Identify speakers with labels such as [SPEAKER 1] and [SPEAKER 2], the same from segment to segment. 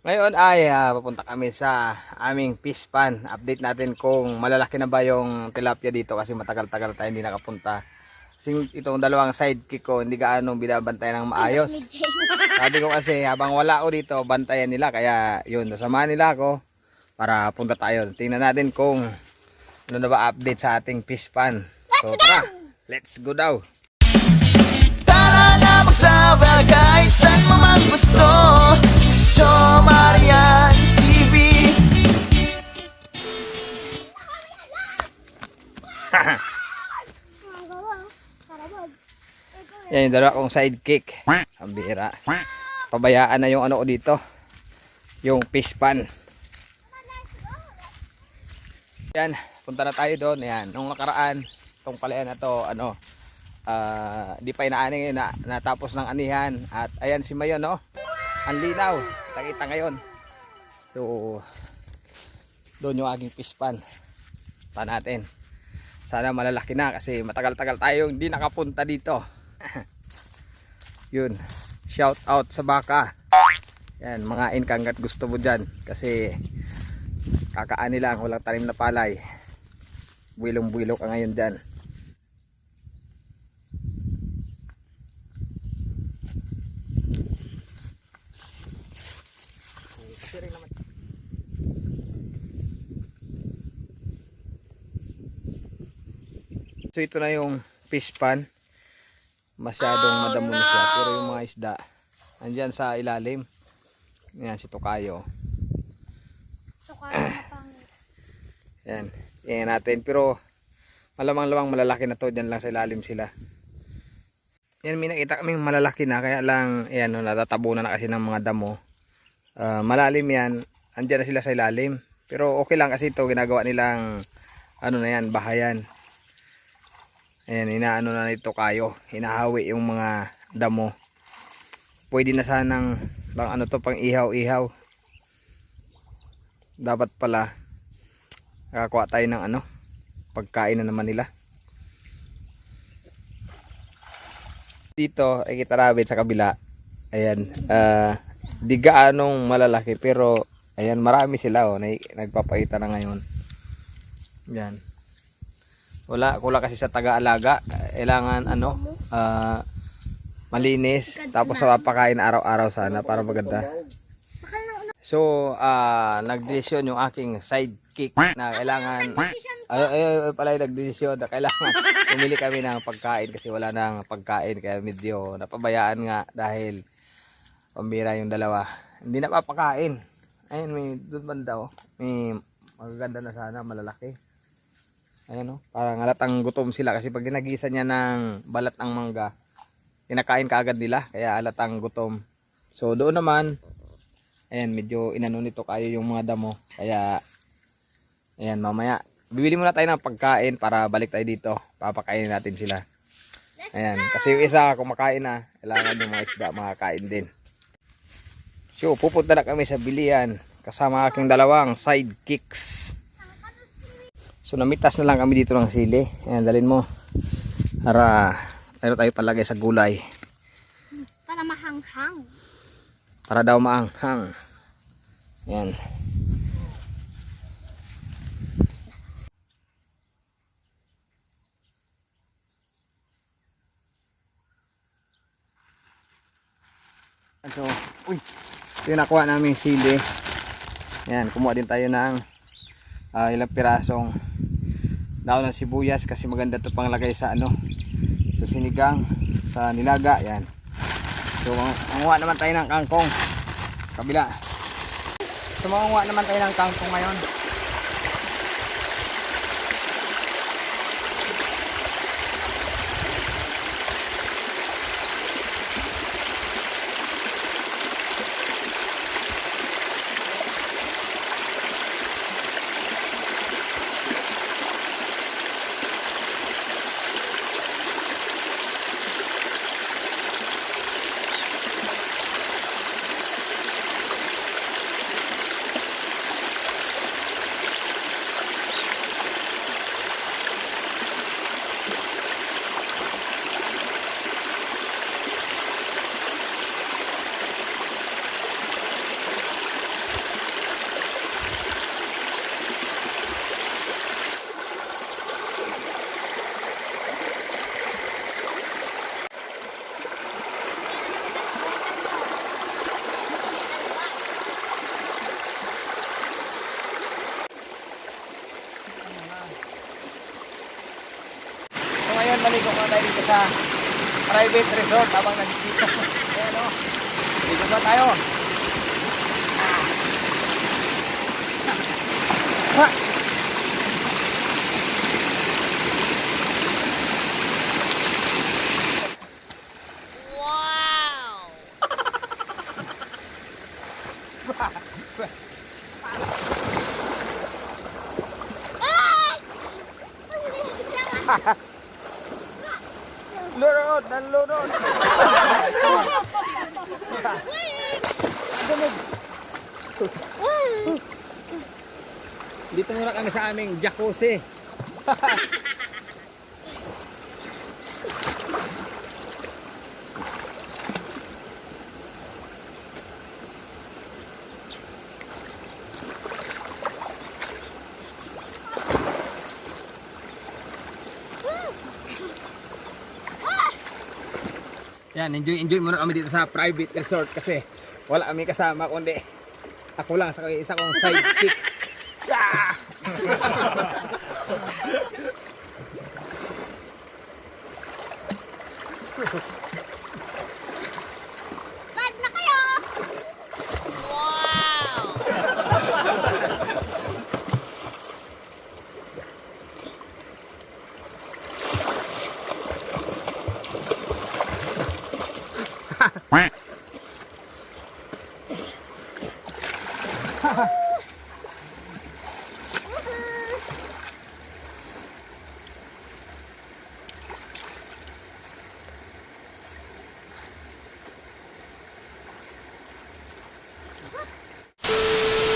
[SPEAKER 1] Ngayon ay papunta kami sa aming fish pan. Update natin kung malalaki na ba yung tilapia dito kasi matagal-tagal tayo hindi nakapunta. Kasi itong dalawang sidekick ko hindi gaano binabantayan ng maayos. Sabi ko kasi habang wala ako dito, bantayan nila. Kaya yun, nasamahan nila ako para punta tayo. Tingnan natin kung ano na ba update sa ating fish pan. So tara, let's go daw.
[SPEAKER 2] Tara na mag-travel guys, saan mo man gusto. Jo Marian TV.
[SPEAKER 1] Yan yung dalawa kong sidekick. Ang bira. Pabayaan na yung ano ko dito. Yung fish pan. Yan, punta na tayo doon. Yan, nung nakaraan, itong palayan na to, di pa inaani ngayon, natapos ng anihan. At ayan si Mayon, no? Ang linaw. Nakita ngayon. So, doon yung aking fish pan. Pa natin. Sana malalaki na kasi matagal-tagal tayo hindi nakapunta dito. Yun. Shout out sa baka. Yan, mga inkanggat gusto mo dyan. Kasi kakaani lang, walang tanim na palay. Builong-builo ka ngayon dyan. So ito na yung fish pan. Masyadong madamo na siya. Pero yung mga isda andyan sa ilalim. Yan si Tokayo. Yan. Yan natin. Pero malamang-lamang malalaki na to. Diyan lang sa ilalim sila. Yan, may nakita kaming malalaki na. Kaya lang yan, natatabunan na kasi ng mga damo. Malalim yan. Andyan na sila sa ilalim. Pero okay lang kasi ito ginagawa nilang ano na yan, bahayan. Ayan, inaano na nito kayo. Hinahawi yung mga damo. Pwede na sanang bang ano to, pang ihaw-ihaw. Dapat pala nakakuha tayo ng ano, pagkain na naman nila. Dito ay kita rabbit sa kabila. Ayan, di gaanong malalaki pero ayan, marami sila oh, nagpapakita na ngayon. Yan. Wala kasi sa taga-alaga. Kailangan ano, malinis. Tapos sa papakain araw-araw sana para maganda. So, nagdesisyon yung aking sidekick na kailangan, pala yung nagdesisyon na kailangan pumili kami ng pagkain kasi wala nang pagkain. Kaya medyo napabayaan nga dahil pambira yung dalawa. Hindi napapakain. Ayun, may doon banda oh. May magaganda na sana, malalaki. Ayan o, parang halatang gutom sila kasi pag ginagisa niya ng balat ng mangga, kinakain kaagad nila, kaya halatang gutom. So doon naman, ayan, medyo inano nito kayo yung mga damo, kaya ayan, mamaya bibili muna tayo ng pagkain para balik tayo dito, papakainin natin sila. Ayan, kasi yung isa kumakain na, kailangan yung mga isda makakain din. So pupunta na kami sa bilian kasama aking dalawang sidekicks. So namitas na lang kami dito ng sili. Ayan, dalhin mo. Para tayo palagay sa gulay.
[SPEAKER 3] Para mahanghang.
[SPEAKER 1] Para daw maanghang. Ayan. So, uy. Ito yung nakuha namin sili. Ayan, kumuha din tayo ng ilang pirasong daon ng sibuyas kasi maganda to pang lagay sa ano, sa sinigang, sa nilaga. Yan. So manguha naman tayo ng kangkong kabila. So manguha naman tayo ng kangkong ngayon. maligo muna tayo dito sa private resort habang nagkikita. Ayan o. Dito ba tayo? Ha!
[SPEAKER 3] Ay!
[SPEAKER 1] Lunod! Nanlunod! Dito muna kami sa aming jacuzzi. Yan, enjoy muna kami dito sa private resort kasi wala kami kasama kundi ako lang sa isa kong sidekick. Ah!
[SPEAKER 3] Live na kayo!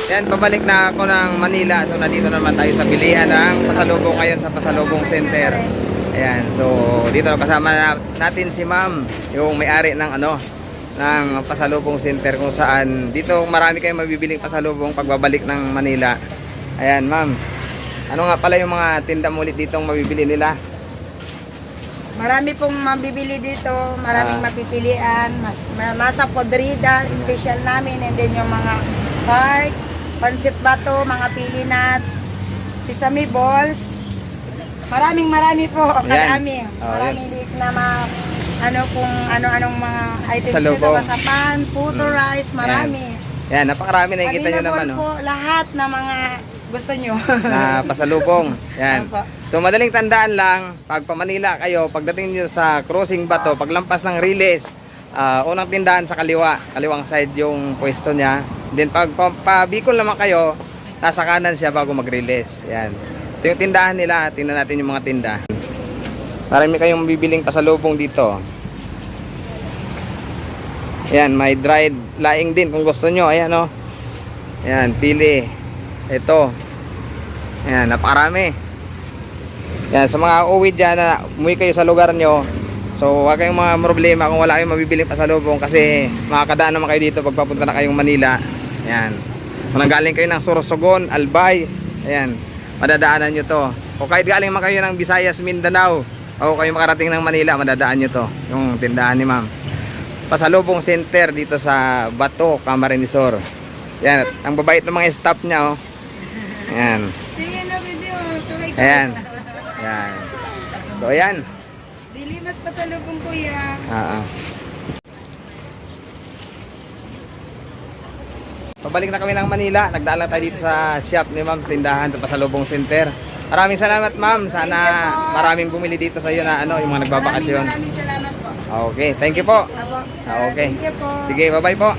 [SPEAKER 1] Yan, pabalik na ako ng Manila. So, nandito naman tayo sa bilihan ng pasalubong ngayon sa Pasalubong Center. Ayan, so dito kasama natin si Ma'am, yung may-ari ng ng Pasalubong Center kung saan dito marami kayong mabibiling pasalubong pagbabalik ng Manila. Ayan, Ma'am. Ano nga pala yung mga tinda mo ulit ditong mabibili nila?
[SPEAKER 4] Marami pong mabibili dito, maraming mapipilian, masa podrida, special namin, and then yung mga park, pancit bato, mga pilinas, sesame balls. Marami po, marami.
[SPEAKER 1] Oh,
[SPEAKER 4] Marami dito na kung ano-anong mga items dito,
[SPEAKER 1] Pasalubong.
[SPEAKER 4] kasapan, puto rice, marami.
[SPEAKER 1] Yan, napakarami nakikita nyo naman.
[SPEAKER 4] Available po lahat na mga gusto nyo.
[SPEAKER 1] Na pasalubong. Yan.
[SPEAKER 4] Opo.
[SPEAKER 1] So madaling tandaan lang, pag pa Manila kayo, pagdating niyo sa crossing Bato, paglampas ng Riles, unang tindahan sa kaliwang side yung pwesto niya. Then pag pa Bicol naman kayo, nasa kanan siya bago mag-Riles. Yan. Ito yung tindahan nila, tingnan natin yung mga tinda. Marami kayong bibiling pasalubong dito. Yan, may dried laing din kung gusto nyo. Ayan o. Yan, pili. Ito. Ayan, napakarami. Yan, sa mga uwi dyan na umuwi kayo sa lugar nyo, so huwag kayong mga problema kung wala kayong mabibiling pasalubong kasi makakadaan naman kayo dito pag papunta na kayong Manila. Ayan. Kung galing kayo ng Sorsogon, Albay, ayan, madadaanan nyo to. O kahit galing man kayo ng Visayas, Mindanao, o kayo makarating ng Manila, madadaan nyo to, yung tindahan ni Ma'am. Pasalubong Center dito sa Bato, Camarines Sur. Yan, ang babait ng mga staff niya, oh. Ayan.
[SPEAKER 4] Sige na video, tuloy ko.
[SPEAKER 1] Ayan. Ayan. So, ayan.
[SPEAKER 4] Dili mas pasalubong kuya.
[SPEAKER 1] Pabalik na kami ng Manila. Nagdaan lang tayo dito sa shop ni Ma'am, tindahan sa Pasalubong Center. Maraming salamat, Ma'am. Sana maraming bumili dito sa iyo na yung mga nagbabakasyon.
[SPEAKER 4] Maraming salamat po.
[SPEAKER 1] Okay, thank you po.
[SPEAKER 4] Apo,
[SPEAKER 1] Okay.
[SPEAKER 4] thank you po.
[SPEAKER 1] Sige, bye-bye po.